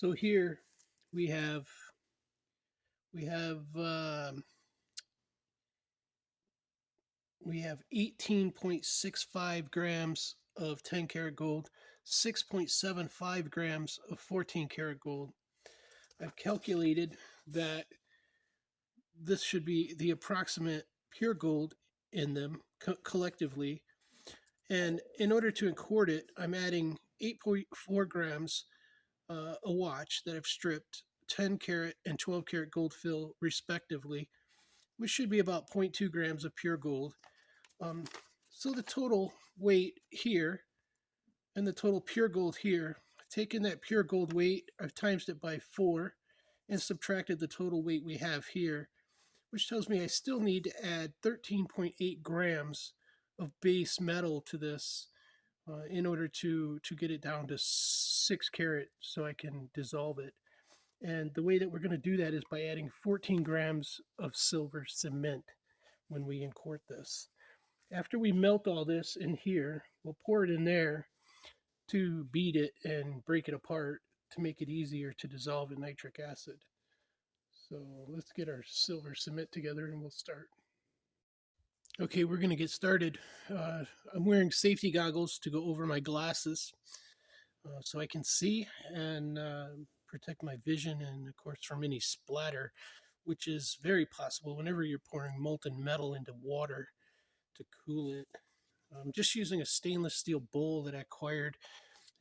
So here we have we have um, we have 18.65 grams of 10 karat gold, 6.75 grams of 14 karat gold. I've calculated that this should be the approximate pure gold in them collectively. And in order to accord it, I'm adding 8.4 grams a watch that I've stripped 10 karat and 12 karat gold fill respectively, which should be about 0.2 grams of pure gold. Um, so the total weight here and the total pure gold here, I've taken that pure gold weight, I've times it by 4 and subtracted the total weight we have here, which tells me I still need to add 13.8 grams of base metal to this in order to get it down to 6 karat so I can dissolve it. And the way that we're going to do that is by adding 14 grams of silver cement when we inquart this. After we melt all this in here, we'll pour it in there to beat it and break it apart to make it easier to dissolve in nitric acid. So let's get our silver cement together and we'll start. Okay, we're going to get started. I'm wearing safety goggles to go over my glasses so I can see and protect my vision and, of course, from any splatter, which is very possible whenever you're pouring molten metal into water to cool it. I'm just using a stainless steel bowl that I acquired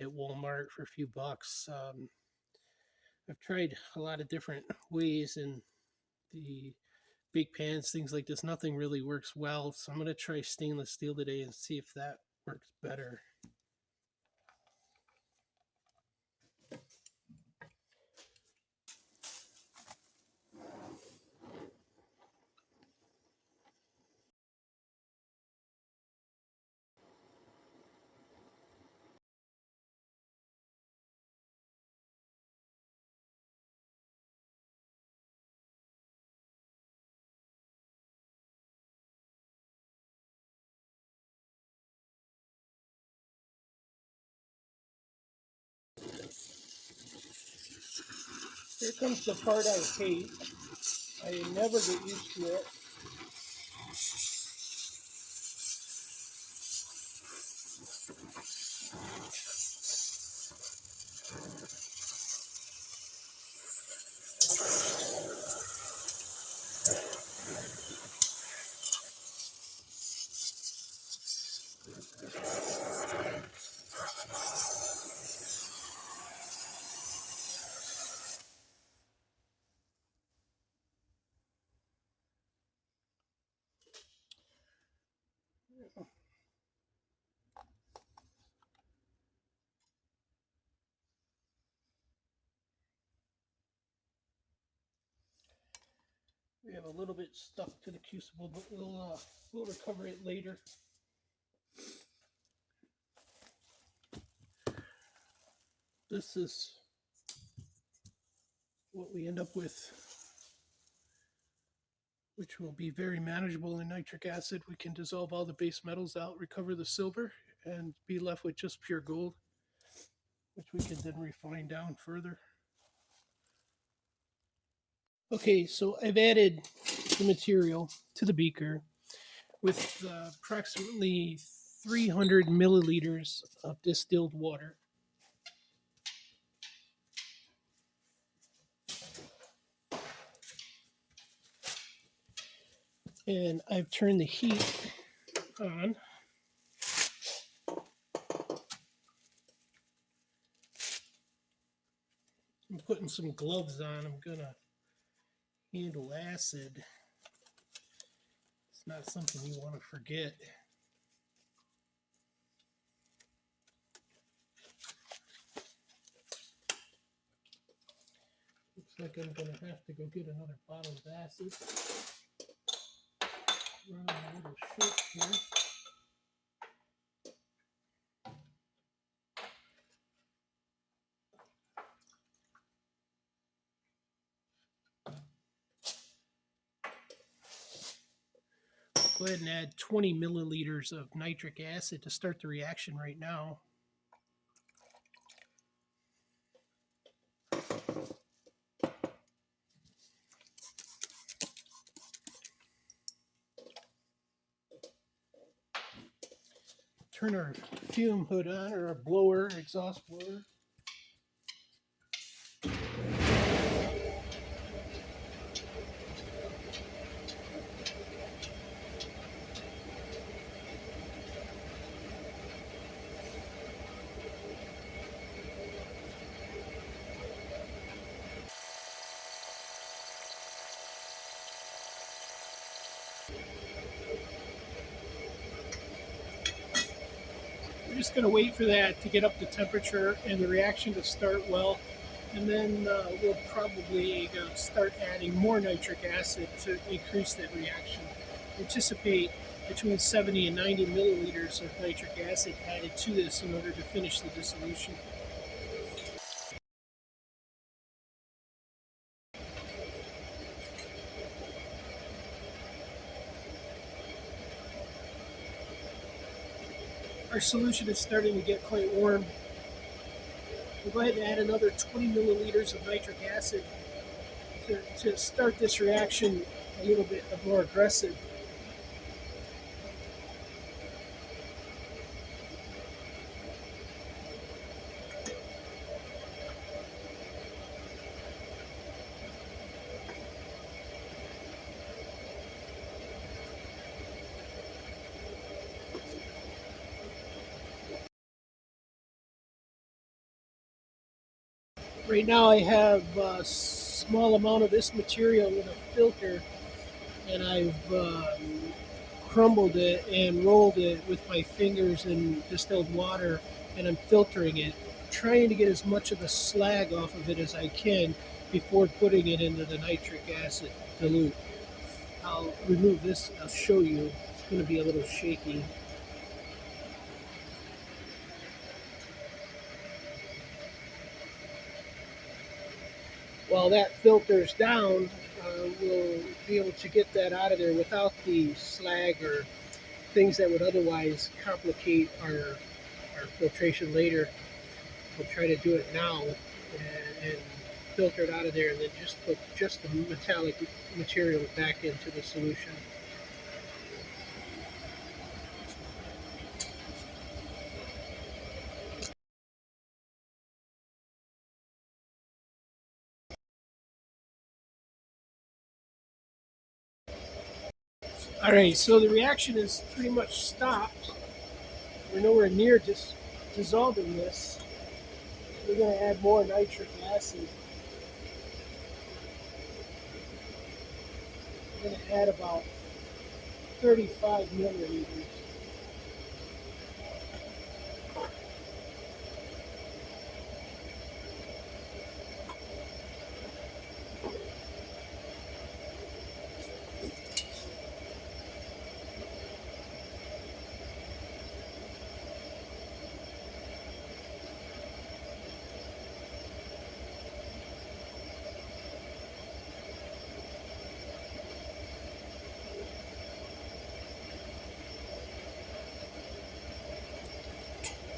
at Walmart for a few bucks. I've tried a lot of different ways in the big pans, things like this. Nothing really works well, so I'm going to try stainless steel today and see if that works better. Here comes the part I hate. I never get used to it. We have a little bit stuck to the crucible, but we'll recover it later. This is what we end up with, which will be very manageable in nitric acid. We can dissolve all the base metals out, recover the silver, and be left with just pure gold, which we can then refine down further. Okay, so I've added the material to the beaker with approximately 300 milliliters of distilled water. And I've turned the heat on. I'm putting some gloves on. I'm gonna handle acid. It's not something you want to forget. Looks like I'm gonna have to go get another bottle of acid. Running a little short here. Go ahead and add 20 milliliters of nitric acid to start the reaction right now. turn our fume hood on, or our blower, exhaust blower. We're just going to wait for that to get up to temperature and the reaction to start well. And then we'll probably start adding more nitric acid to increase that reaction. Anticipate between 70 and 90 milliliters of nitric acid added to this in order to finish the dissolution. Our solution is starting to get quite warm. We'll go ahead and add another 20 milliliters of nitric acid to start this reaction a little bit more aggressive. Right now I have a small amount of this material in a filter, and I've crumbled it and rolled it with my fingers in distilled water, and I'm filtering it, trying to get as much of the slag off of it as I can before putting it into the nitric acid dilute. I'll remove this, I'll show you. It's going to be a little shaky. While that filters down, we'll be able to get that out of there without the slag or things that would otherwise complicate our filtration later. We'll try to do it now and filter it out of there, and then just put just the metallic material back into the solution. All right, so the reaction is pretty much stopped. We're nowhere near just dissolving this. We're going to add more nitric acid. We're going to add about 35 milliliters.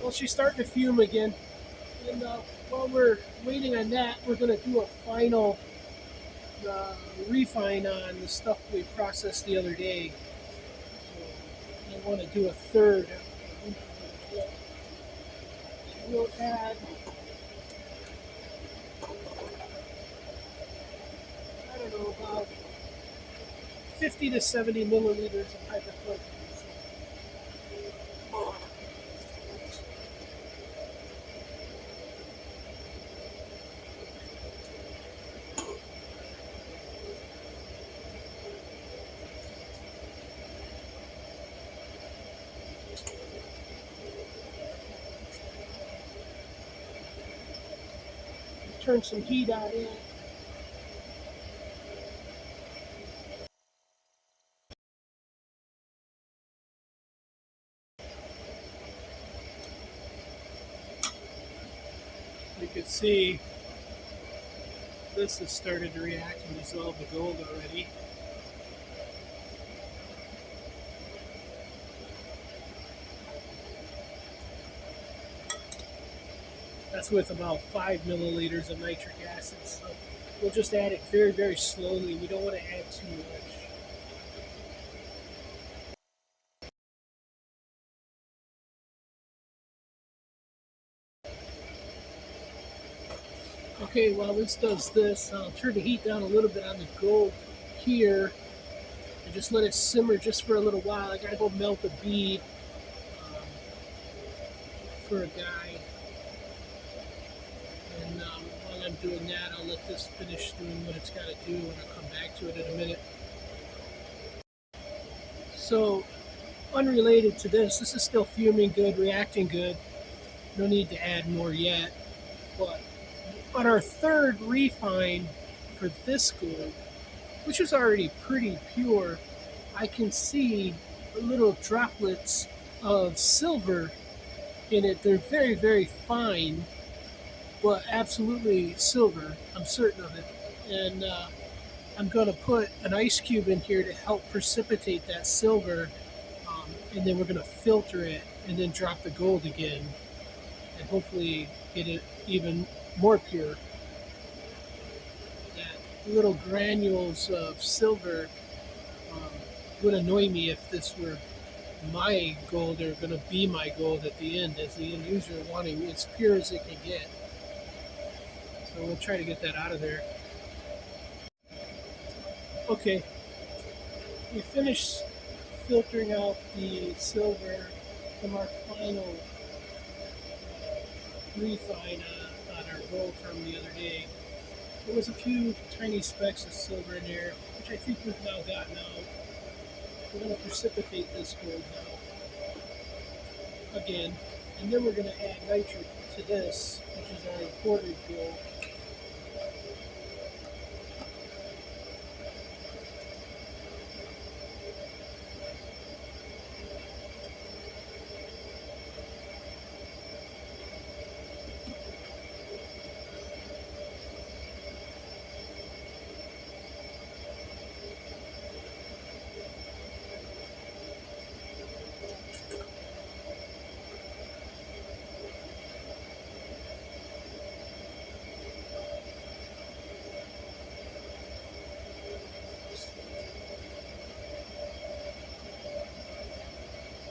Well, she's starting to fume again. And while we're waiting on that, we're going to do a final refine on the stuff we processed the other day. So I want to do a third. So we'll add, I don't know, about 50 to 70 milliliters of hydrochloric acid. Turn some heat on it. You can see this has started to react and dissolve the gold already. That's with about 5 milliliters of nitric acid. So we'll just add it very, very slowly. We don't want to add too much. Okay, while this does this, I'll turn the heat down a little bit on the gold here and just let it simmer just for a little while. I gotta go melt a bead um, for a guy. And while I'm doing that, I'll let this finish doing what it's got to do, and I'll come back to it in a minute. So, unrelated to this is still fuming good, reacting good. No need to add more yet. But on our third refine for this gold, which is already pretty pure, I can see little droplets of silver in it. They're very, very fine, but absolutely silver. I'm certain of it. And I'm going to put an ice cube in here to help precipitate that silver, and then we're going to filter it and then drop the gold again, and hopefully get it even more pure. That little granules of silver um, would annoy me if this were my gold or going to be my gold at the end, as the end user wanting as pure as it can get. So we'll try to get that out of there. Okay, we finished filtering out the silver from our final refine on our gold from the other day. There was a few tiny specks of silver in there, which I think we've now gotten out. We're going to precipitate this gold now again, and then we're going to add nitrate to this, which is our imported gold.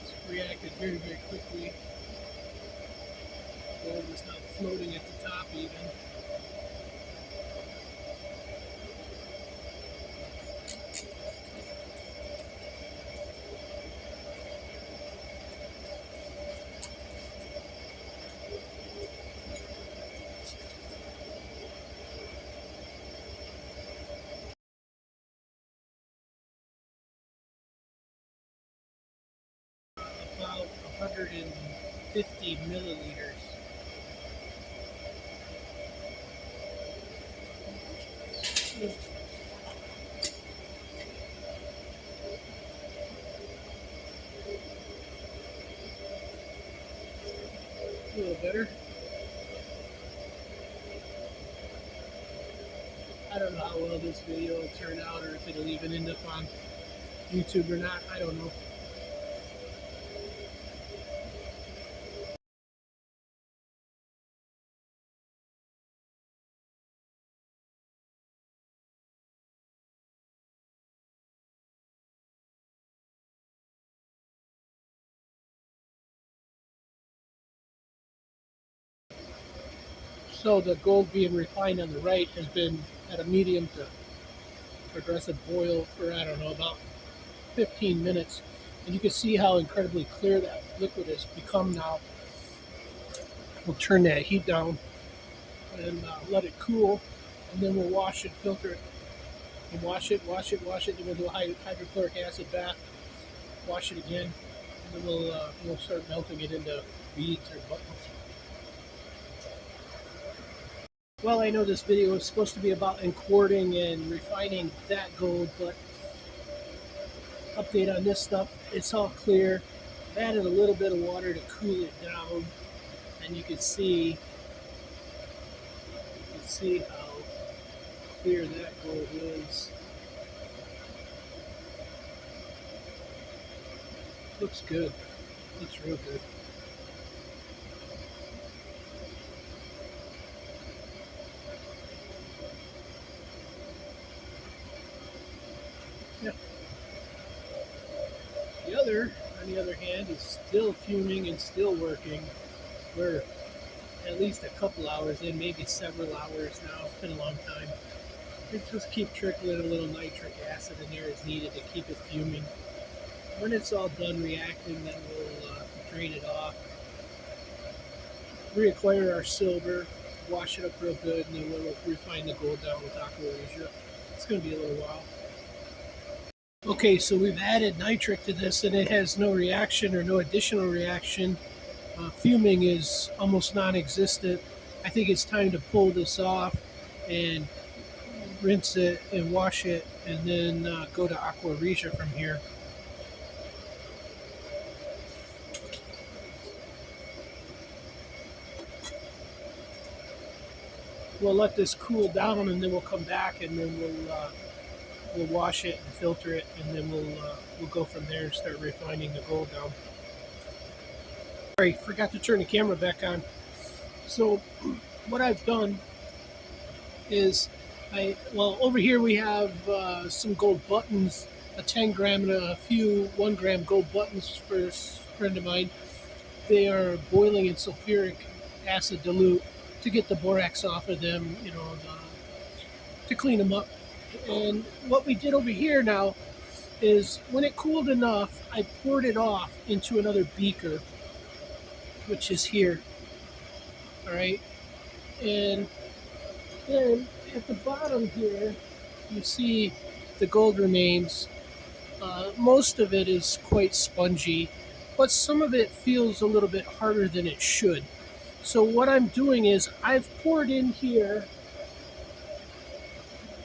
It's reacted very, very quickly. Gold is now floating at the top even. About 150 milliliters. A little better. I don't know how well this video will turn out, or if it'll even end up on YouTube or not. I don't know. So the gold being refined on the right has been at a medium to progressive boil for, I don't know, about 15 minutes. And you can see how incredibly clear that liquid has become now. We'll turn that heat down and let it cool, and then we'll wash it, filter it, and wash it, wash it. Then we'll do hydrochloric acid bath, wash it again, and then we'll start melting it into beads or buttons. Well, I know this video is supposed to be about importing and refining that gold, but update on this stuff, it's all clear. I've added a little bit of water to cool it down, and you can see how clear that gold is. Looks good. Looks real good. Yeah. The other, on the other hand, is still fuming and still working. We're at least a couple hours in, maybe several hours now. It's been a long time. Just keep trickling a little nitric acid in there as needed to keep it fuming. When it's all done reacting, then we'll drain it off, reacquire our silver, wash it up real good, and then we'll refine the gold down with Aqua regia. It's going to be a little while. Okay, so we've added nitric to this, and it has no reaction or no additional reaction. Fuming is almost non-existent. I think it's time to pull this off and rinse it and wash it, and then go to Aqua regia from here. We'll let this cool down, and then we'll come back, and then we'll wash it and filter it, and then we'll go from there and start refining the gold down. Sorry, forgot to turn the camera back on. So what I've done is over here we have some gold buttons, a 10 gram and a few 1 gram gold buttons for a friend of mine. They are boiling in sulfuric acid dilute to get the borax off of them, to clean them up. And what we did over here now is when it cooled enough, I poured it off into another beaker, which is here. All right. And then at the bottom here, you see the gold remains. Most of it is quite spongy, but some of it feels a little bit harder than it should. So what I'm doing is I've poured in here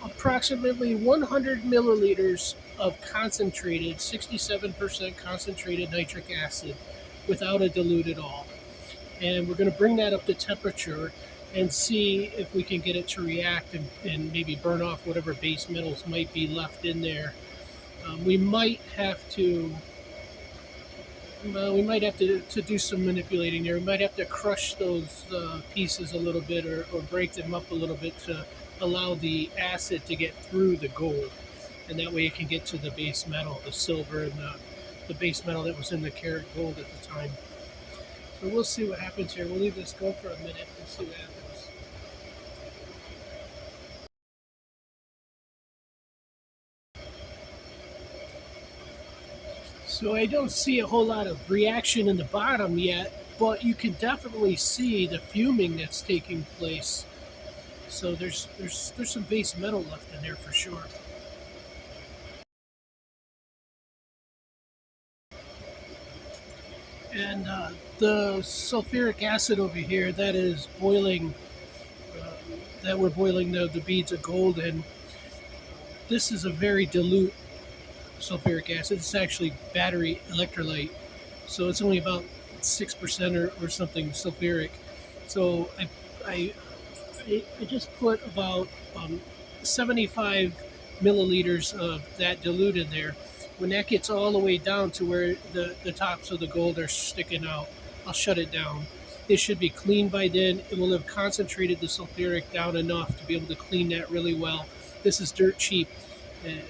approximately 100 milliliters of concentrated, 67% concentrated nitric acid without a dilute at all. And we're going to bring that up to temperature and see if we can get it to react and maybe burn off whatever base metals might be left in there. We might have to do some manipulating there. We might have to crush those pieces a little bit or break them up a little bit to allow the acid to get through the gold. And that way it can get to the base metal, the silver and the base metal that was in the karat gold at the time. So we'll see what happens here. We'll leave this go for a minute and see what happens. So I don't see a whole lot of reaction in the bottom yet, but you can definitely see the fuming that's taking place. So there's some base metal left in there for sure. And the sulfuric acid over here that is boiling, that we're boiling the beads of gold in, this is a very dilute sulfuric acid. It's actually battery electrolyte, so it's only about 6% or something sulfuric. So I just put about 75 milliliters of that dilute in there. When that gets all the way down to where the tops of the gold are sticking out, I'll shut it down. It should be clean by then. It will have concentrated the sulfuric down enough to be able to clean that really well. This is dirt cheap.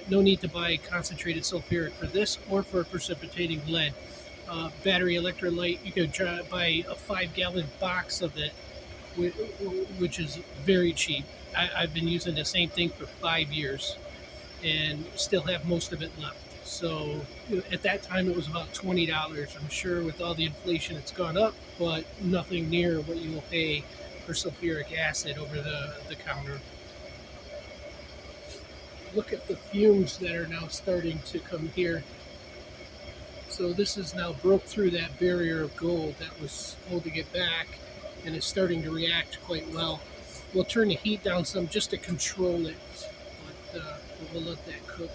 No need to buy concentrated sulfuric for this or for precipitating lead. Battery electrolyte, you could buy a 5-gallon box of it, which is very cheap. I've been using the same thing for 5 years and still have most of it left. So at that time it was about $20. I'm sure with all the inflation it's gone up, but nothing near what you will pay for sulfuric acid over the counter. Look at the fumes that are now starting to come here. So this has now broke through that barrier of gold that was holding it back and is starting to react quite well. We'll turn the heat down some just to control it, but we'll let that cook.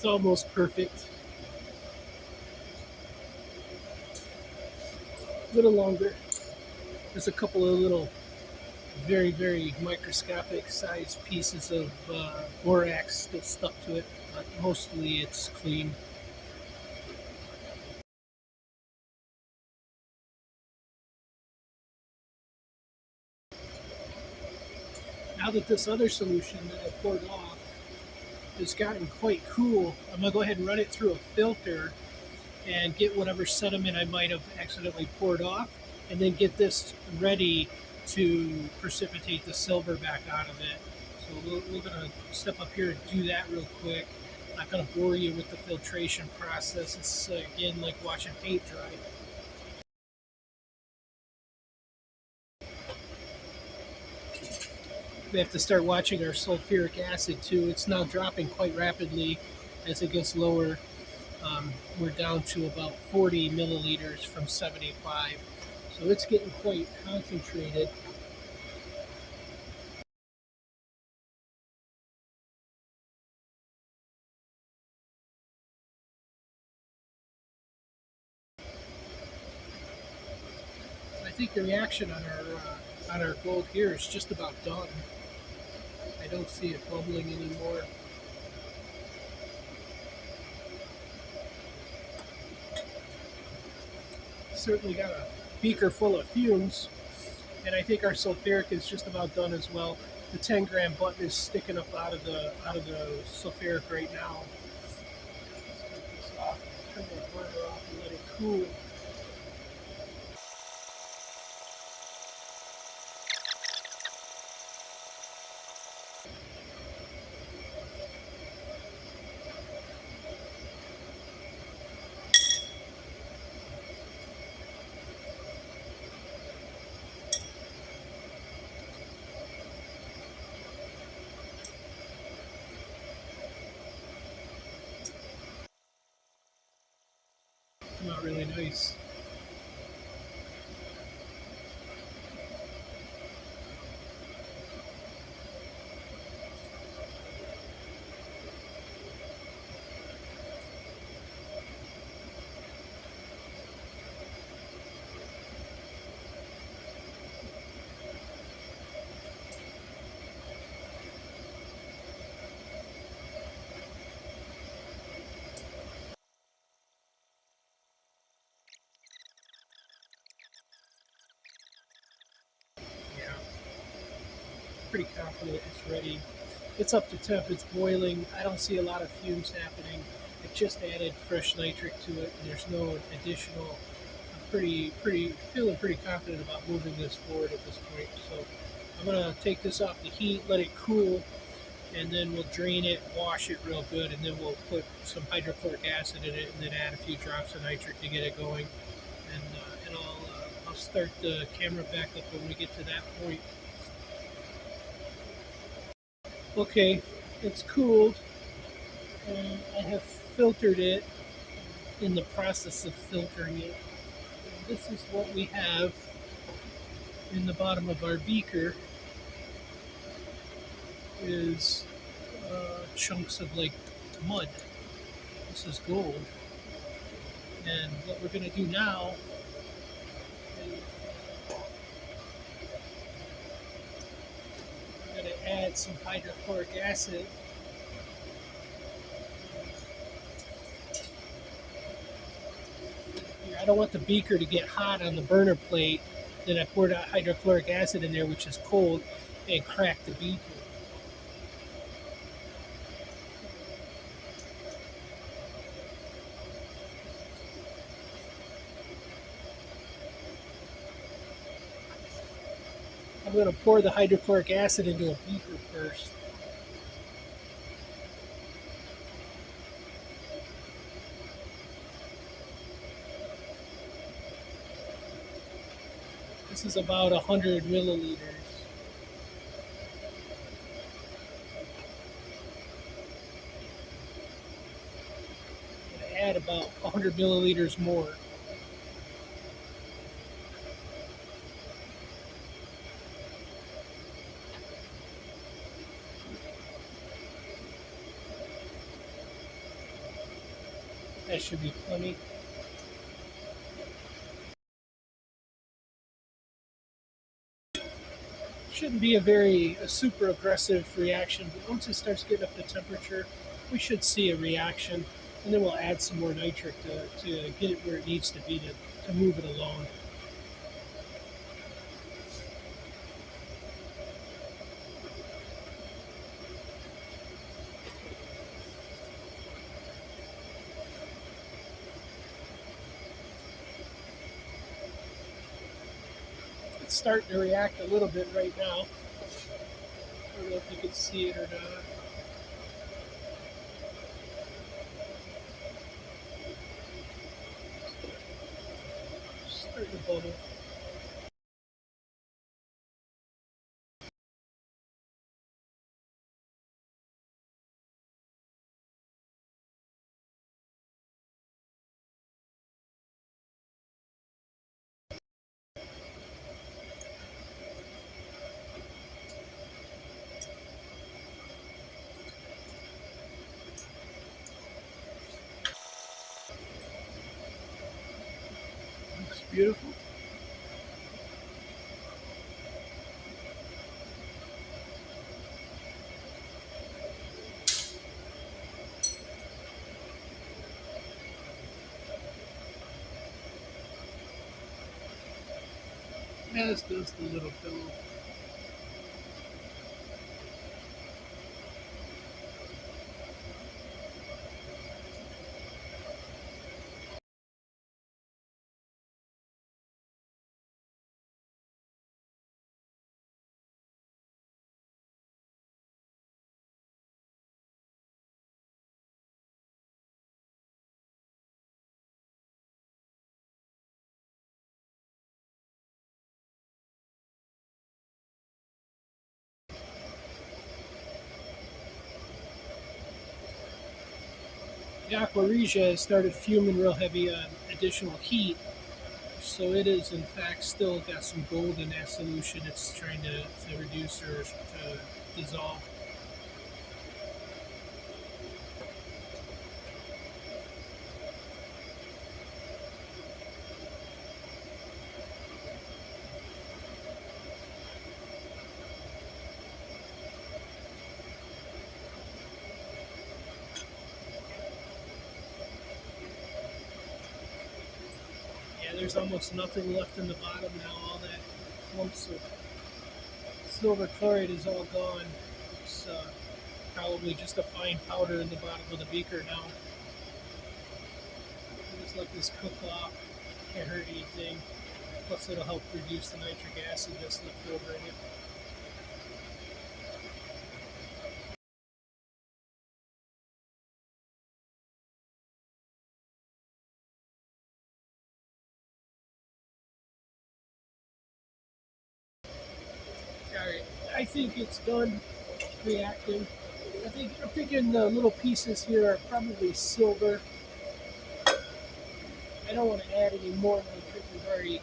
It's almost perfect. A little longer. There's a couple of little very microscopic sized pieces of borax still stuck to it, but mostly it's clean. Now that this other solution that I poured off has gotten quite cool, I'm going to go ahead and run it through a filter and get whatever sediment I might have accidentally poured off, and then get this ready to precipitate the silver back out of it. So we're going to step up here and do that real quick. I'm not going to bore you with the filtration process. It's again like watching paint dry. We have to start watching our sulfuric acid too. It's now dropping quite rapidly as it gets lower. We're down to about 40 milliliters from 75. So it's getting quite concentrated. I think the reaction on our gold here is just about done. I don't see it bubbling anymore. Certainly got a beaker full of fumes, and I think our sulfuric is just about done as well. The 10-gram button is sticking up out of the sulfuric right now. Let's take this off, turn the burner off, and let it cool. Come out really nice. Yeah, pretty confident it's ready. It's up to temp, it's boiling. I don't see a lot of fumes happening. I just added fresh nitric to it, and there's no additional. I'm feeling pretty confident about moving this forward at this point. So I'm gonna take this off the heat, let it cool, and then we'll drain it, wash it real good, and then we'll put some hydrochloric acid in it, and then add a few drops of nitric to get it going. And I'll start the camera back up when we get to that point. Okay, it's cooled, and I have filtered it in the process of filtering it. And this is what we have in the bottom of our beaker is chunks of like mud. This is gold. And what we're going to do now is we're going to add some hydrochloric acid. I don't want the beaker to get hot on the burner plate. Then I poured hydrochloric acid in there, which is cold, and cracked the beaker. I'm going to pour the hydrochloric acid into a beaker first. This is about 100 milliliters. I'm going to add about 100 milliliters more. should be plenty. Shouldn't be a super aggressive reaction, but once it starts getting up to temperature, we should see a reaction, and then we'll add some more nitric to get it where it needs to be to move it along. It's starting to react a little bit right now. I don't know if you can see it or not. Starting to bubble. Looks beautiful. As does the little fellow. The Aqua regia has started fuming real heavy on additional heat, so it is in fact still got some gold in that solution. It's trying to reduce or to dissolve. Yeah, there's almost nothing left in the bottom now. All that clumps of silver chloride is all gone. It's probably just a fine powder in the bottom of the beaker now. Just let this cook off. Can't hurt anything. Plus, it'll help reduce the nitric acid that's left over in it. Alright, I think it's done reacting. I'm thinking the little pieces here are probably silver. I don't want to add any more nitric. We've already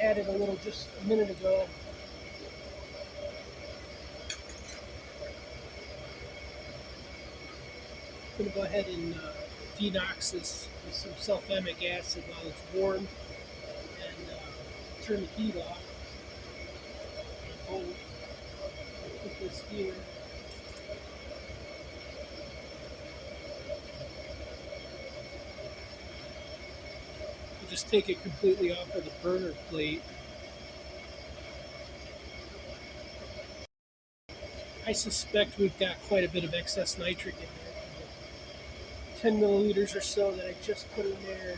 added a little just a minute ago. I'm going to go ahead and denox this with some sulfamic acid while it's warm and turn the heat off. And put this here. We'll just take it completely off of the burner plate. I suspect we've got quite a bit of excess nitric in there. 10 milliliters or so that I just put in there.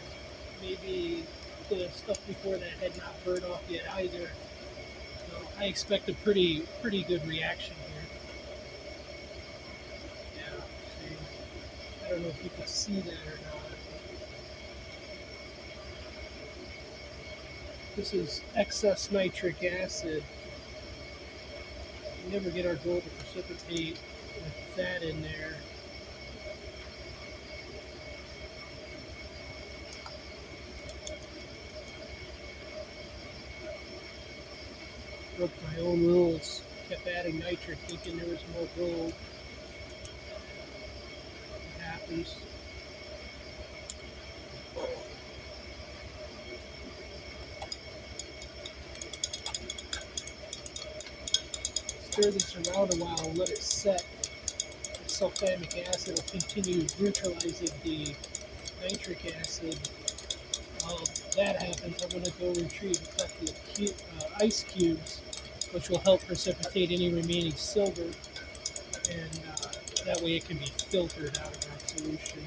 Maybe the stuff before that had not burned off yet either. So I expect a pretty good reaction here. Yeah, see. I don't know if you can see that or not. This is excess nitric acid. We never get our gold to precipitate with that in there. Broke my own rules. Kept adding nitric, thinking there was more gold. It happens. stir this around a while and let it set, the sulfamic acid will continue neutralizing the nitric acid. While that happens, I'm going to go retrieve a couple of ice cubes, which will help precipitate any remaining silver, and that way it can be filtered out of our solution.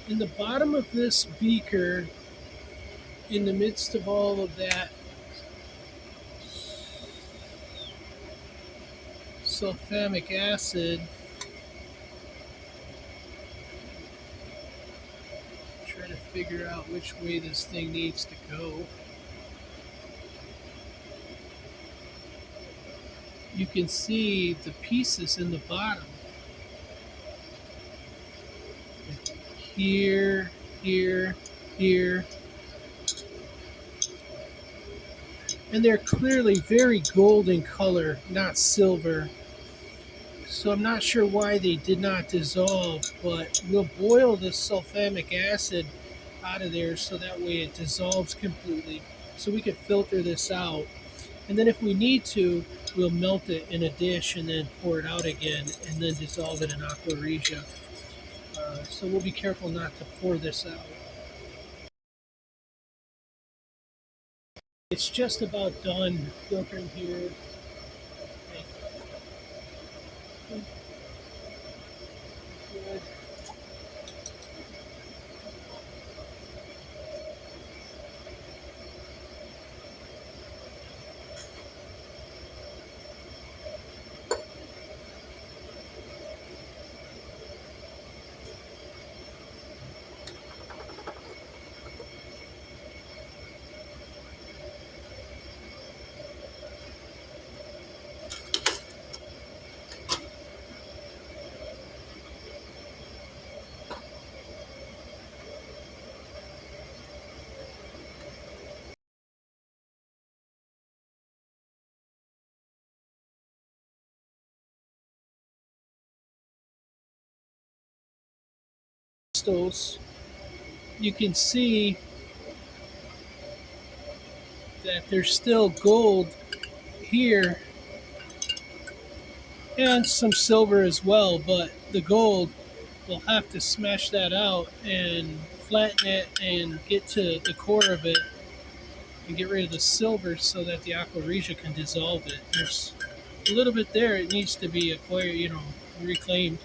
In the bottom of this beaker, in the midst of all of that sulfamic acid, try to figure out which way this thing needs to go. You can see the pieces in the bottom. Here, here, here. And they're clearly very gold in color, not silver. So I'm not sure why they did not dissolve, but we'll boil this sulfamic acid out of there so that way it dissolves completely. So we can filter this out. And then if we need to, we'll melt it in a dish and then pour it out again and then dissolve it in Aqua regia. So we'll be careful not to pour this out. It's just about done filtering here. Good. Crystals, you can see that there's still gold here and some silver as well, but the gold we'll have to smash that out and flatten it and get to the core of it and get rid of the silver so that the Aqua regia can dissolve it. There's a little bit there. It needs to be acquired, reclaimed.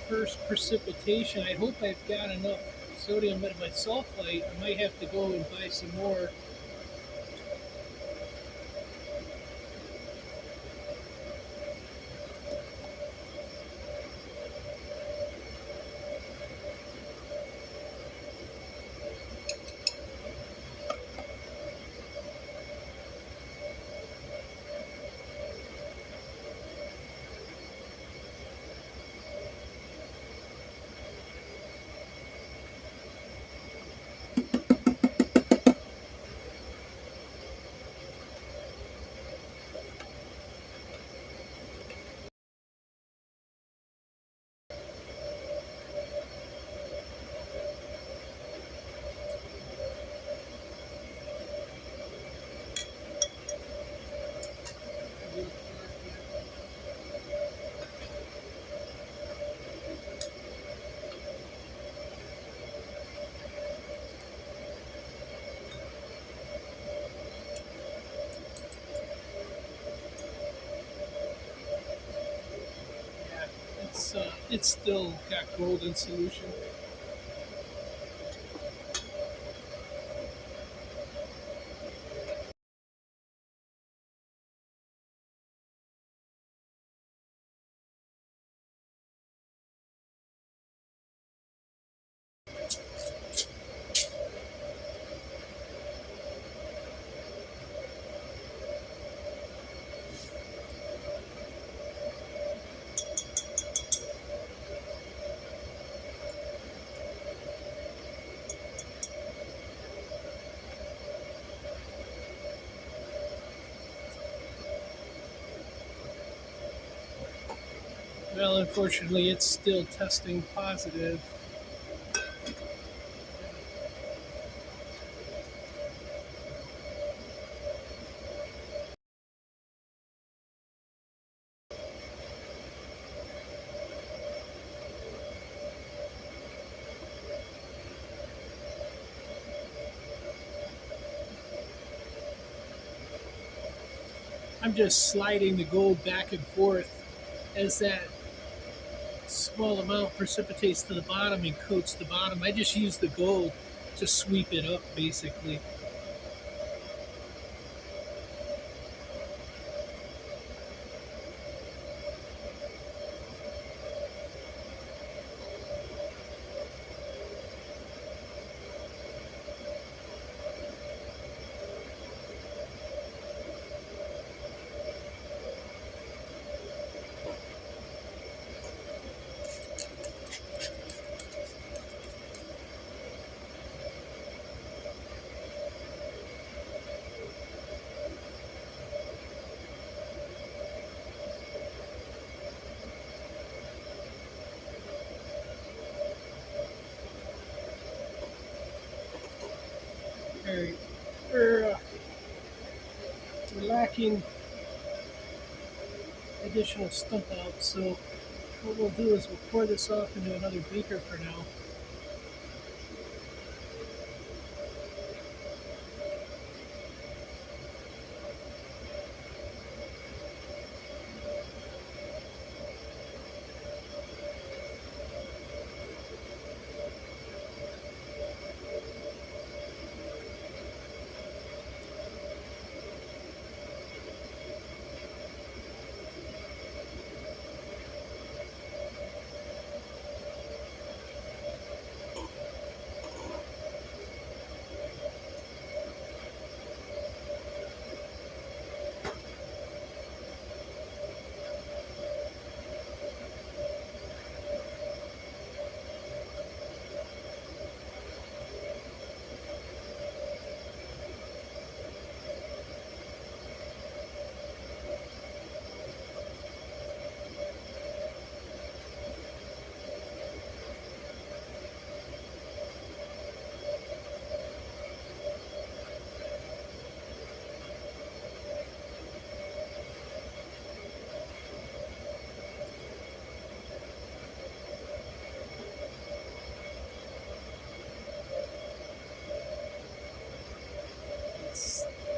First precipitation. I hope I've got enough sodium metabisulfite. I might have to go and buy some more. It's still got gold in solution. Well, unfortunately, it's still testing positive. I'm just sliding the gold back and forth as that small amount precipitates to the bottom and coats the bottom. I just use the gold to sweep it up, basically. Alright, we're lacking additional stump out, so what we'll do is we'll pour this off into another beaker for now.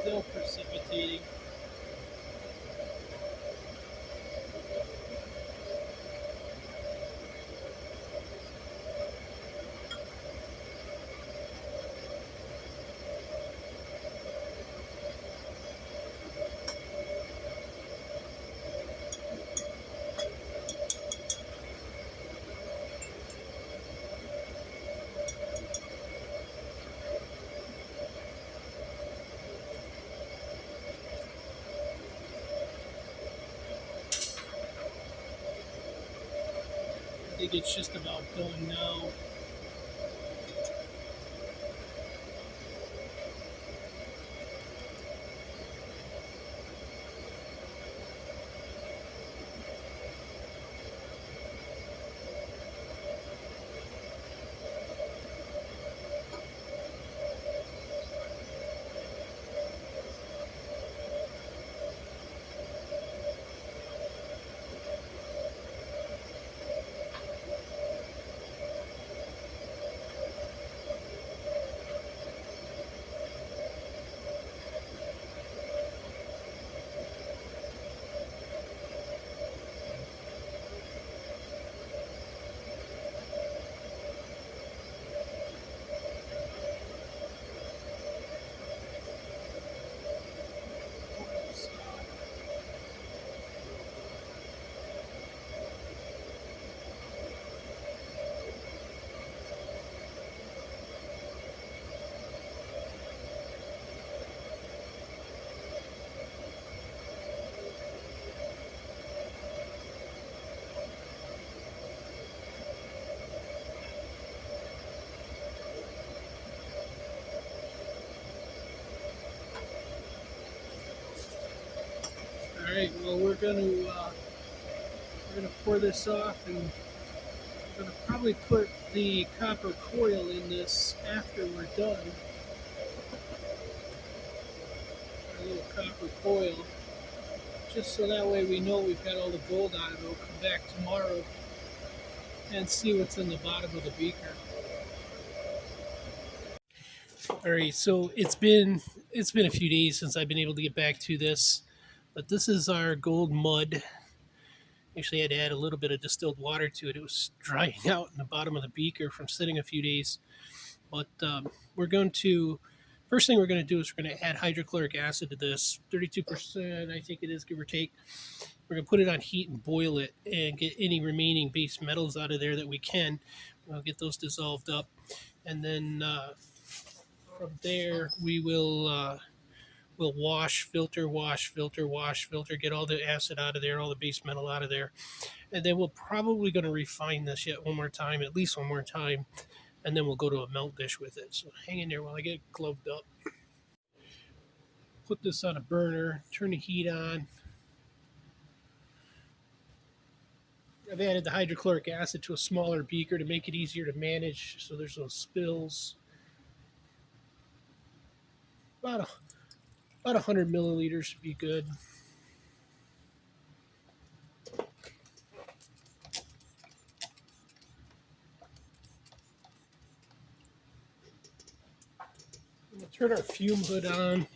Still precipitating. I think it's just about done now. All right, well we're gonna pour this off, and we're gonna probably put the copper coil in this after we're done. Our little copper coil, just so that way we know we've got all the gold out of it. We'll come back tomorrow and see what's in the bottom of the beaker. All right, so it's been a few days since I've been able to get back to this, but this is our gold mud. Actually, I had to add a little bit of distilled water to it. It was drying out in the bottom of the beaker from sitting a few days. But we're going to first thing we're going to do is we're going to add hydrochloric acid to this, 32%, I think it is, give or take. We're going to put it on heat and boil it and get any remaining base metals out of there that we can. We'll get those dissolved up, and then from there we will we'll wash, filter, wash, filter, wash, filter, get all the acid out of there, all the base metal out of there, and then we're probably going to refine this yet one more time, at least one more time, and then we'll go to a melt dish with it. So hang in there while I get gloved up. Put this on a burner, turn the heat on. I've added the hydrochloric acid to a smaller beaker to make it easier to manage so there's no spills. About 100 milliliters should be good. We'll turn our fume hood on.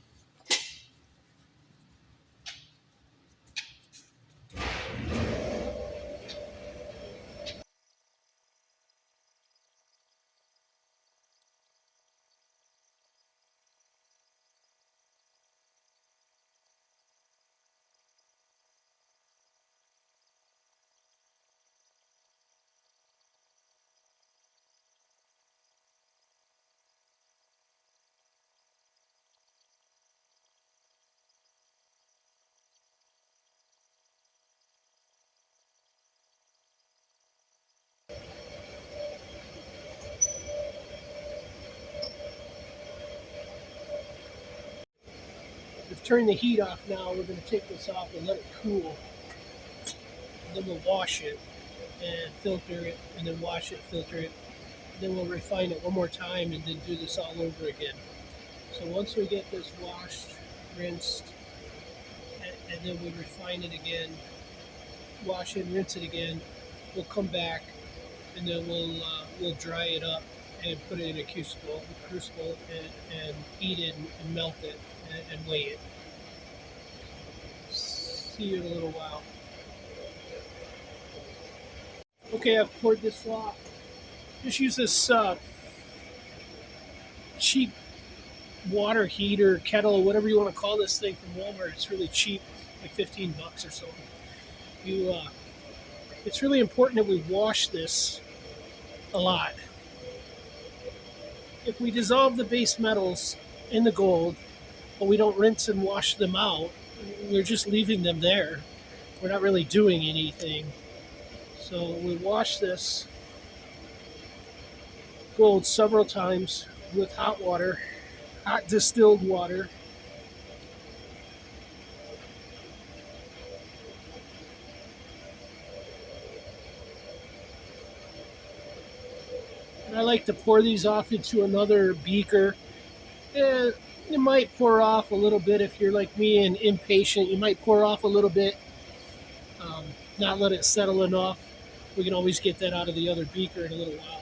We've turned the heat off now. We're going to take this off and let it cool. And then we'll wash it and filter it, and then wash it, filter it. Then we'll refine it one more time and then do this all over again. So once we get this washed, rinsed, and then we refine it again, wash it, rinse it again, we'll come back and then we'll dry it up and put it in a crucible and heat it and melt it and weigh it. See you in a little while. Okay, I've poured this off. Just use this cheap water heater, kettle, whatever you want to call this thing from Walmart. It's really cheap, like $15 or so. You, it's really important that we wash this a lot. If we dissolve the base metals in the gold, but we don't rinse and wash them out, we're just leaving them there. We're not really doing anything. So we wash this gold several times with hot water, hot distilled water. And I like to pour these off into another beaker. And it might pour off a little bit if you're like me and impatient. You might pour off a little bit, um, not let it settle enough. We can always get that out of the other beaker in a little while.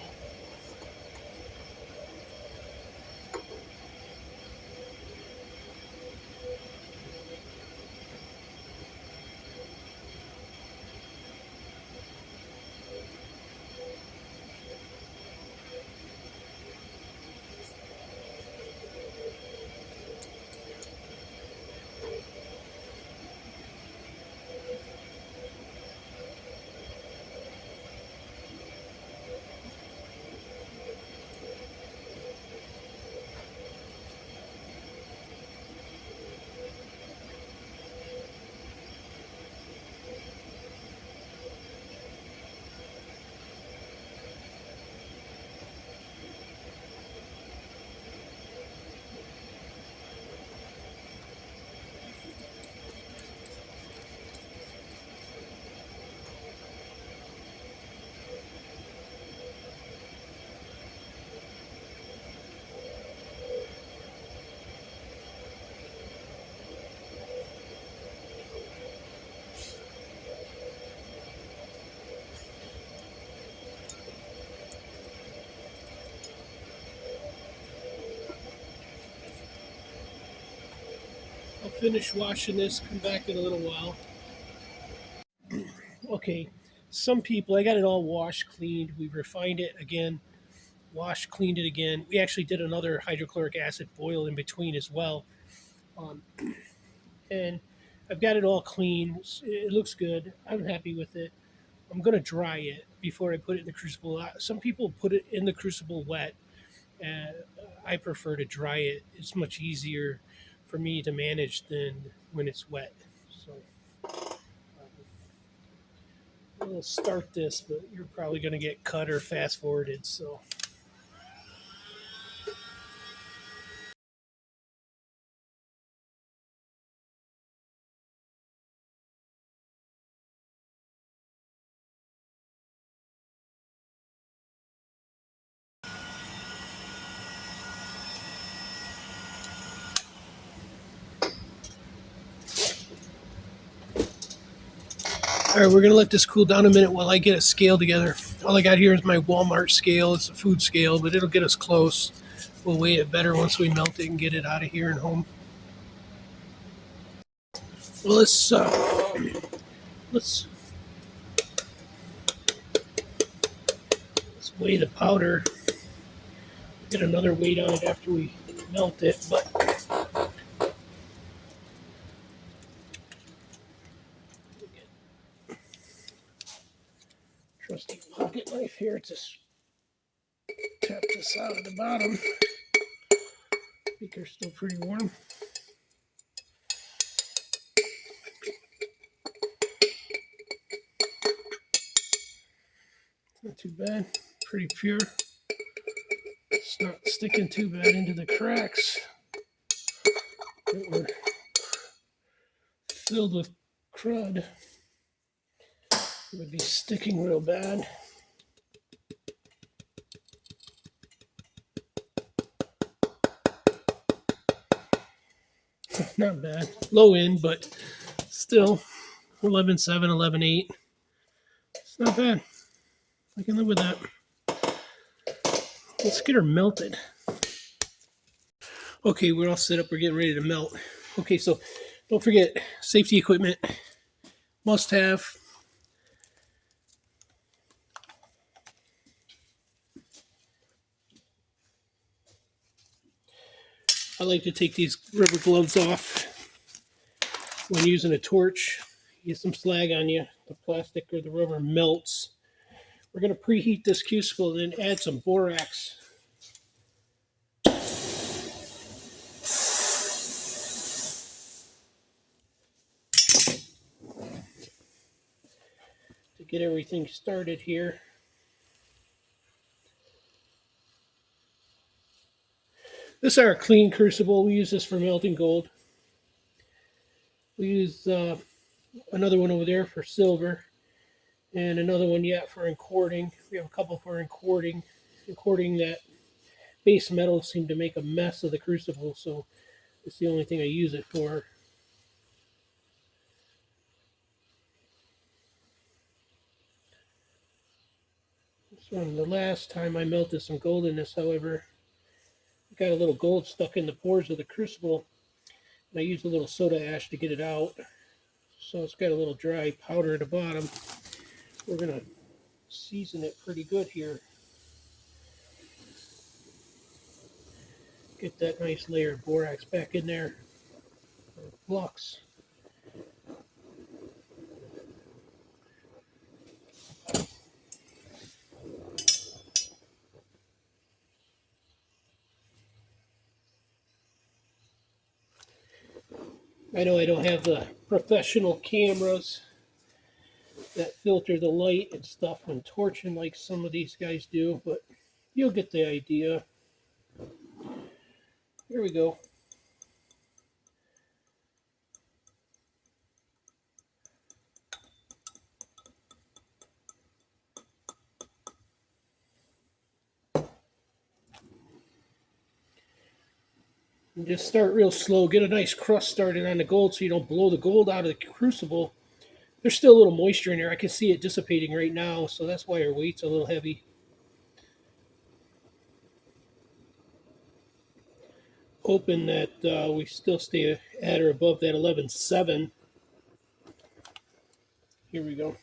I'll finish washing this, come back in a little while. Okay, some people, I got it all washed, cleaned. We refined it again, washed, cleaned it again. We actually did another hydrochloric acid boil in between as well. Um, and I've got it all clean. It looks good. I'm happy with it. I'm going to dry it before I put it in the crucible. Some people put it in the crucible wet. And I prefer to dry it. It's much easier for me to manage than when it's wet. So we'll start this, but you're probably going to get cut or fast forwarded. So all right, we're going to let this cool down a minute while I get a scale together. All I got here is my Walmart scale. It's a food scale, but it'll get us close. We'll weigh it better once we melt it and get it out of here and home. Well, let's weigh the powder. Get another weight on it after we melt it, but trusty pocket knife here to tap this out of the bottom. Beaker's still pretty warm. Not too bad. Pretty pure. It's not sticking too bad into the cracks that were filled with crud. It would be sticking real bad. Not bad. Low end, but still 11.7, 11.8. It's not bad. I can live with that. Let's get her melted. Okay, we're all set up. We're getting ready to melt. Okay, so don't forget safety equipment. Must have. I like to take these rubber gloves off when using a torch. You get some slag on you, the plastic or the rubber melts. We're going to preheat this crucible and then add some borax. To get everything started here. This is our clean crucible. We use this for melting gold. We use another one over there for silver and another one yet for encording. We have a couple for encording. Encording that base metal seemed to make a mess of the crucible, so it's the only thing I use it for. This one, the last time I melted some gold in this, however, got a little gold stuck in the pores of the crucible, and I used a little soda ash to get it out. So it's got a little dry powder at the bottom. We're going to season it pretty good here. Get that nice layer of borax back in there, or flux. I know I don't have the professional cameras that filter the light and stuff when torching like some of these guys do, but you'll get the idea. Here we go. And just start real slow. Get a nice crust started on the gold so you don't blow the gold out of the crucible. There's still a little moisture in there. I can see it dissipating right now, so that's why our weight's a little heavy. Hoping that we still stay at or above that 11.7. Here we go.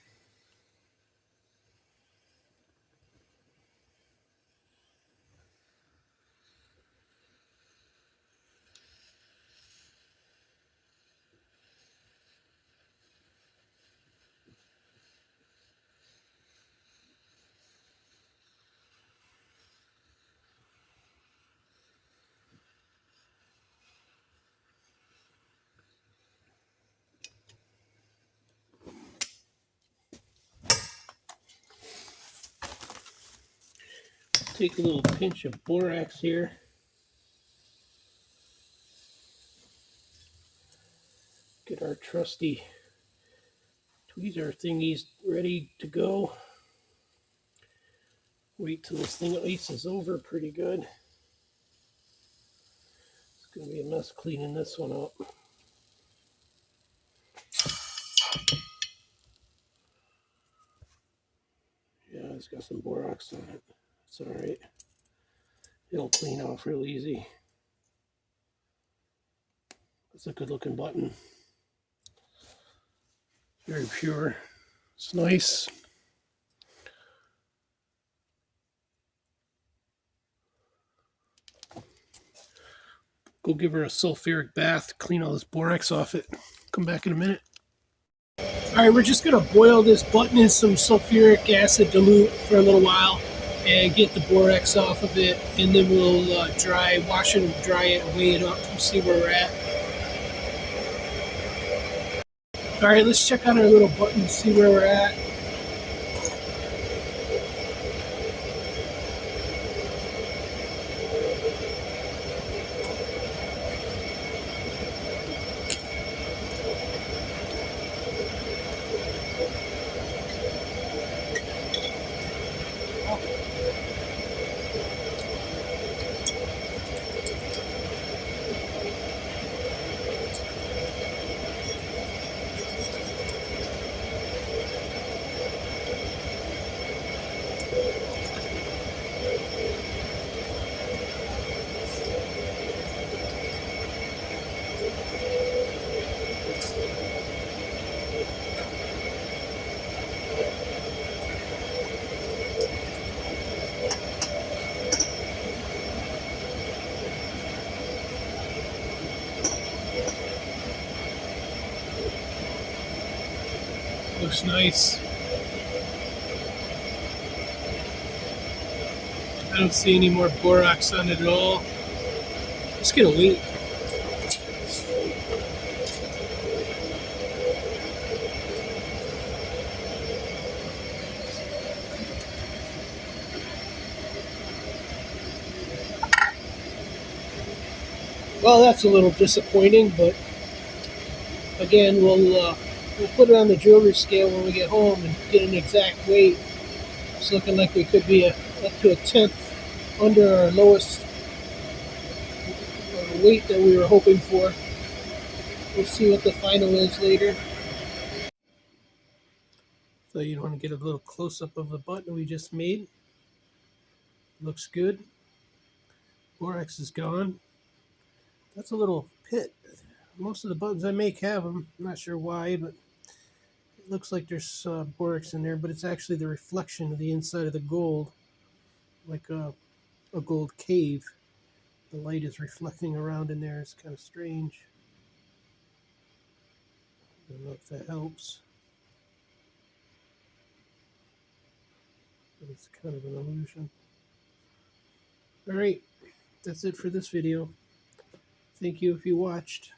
Take a little pinch of borax here. Get our trusty tweezer thingies ready to go. Wait till this thing ices over pretty good. It's going to be a mess cleaning this one up. Yeah, it's got some borax on it. It's all right. It'll clean off real easy. It's a good looking button. Very pure. It's nice. Go give her a sulfuric bath, clean all this borax off it. Come back in a minute. All right, we're just going to boil this button in some sulfuric acid dilute for a little while and get the borax off of it, and then we'll wash it and dry it and weigh it up and see where we're at. All right, let's check out our little button and see where we're at. Looks nice. I don't see any more borax on it at all. Just gonna wait. Well, that's a little disappointing, but again, we'll put it on the jewelry scale when we get home and get an exact weight. It's looking like we could be up to a tenth under our lowest weight that we were hoping for. We'll see what the final is later. So you want to get a little close-up of the button we just made. Looks good. Borax is gone. That's a little pit. Most of the buttons I make have them. I'm not sure why, but it looks like there's borax in there, but it's actually the reflection of the inside of the gold, like a gold cave. The light is reflecting around in there. It's kind of strange. I don't know if that helps, but it's kind of an illusion. All right, that's it for this video. Thank you if you watched.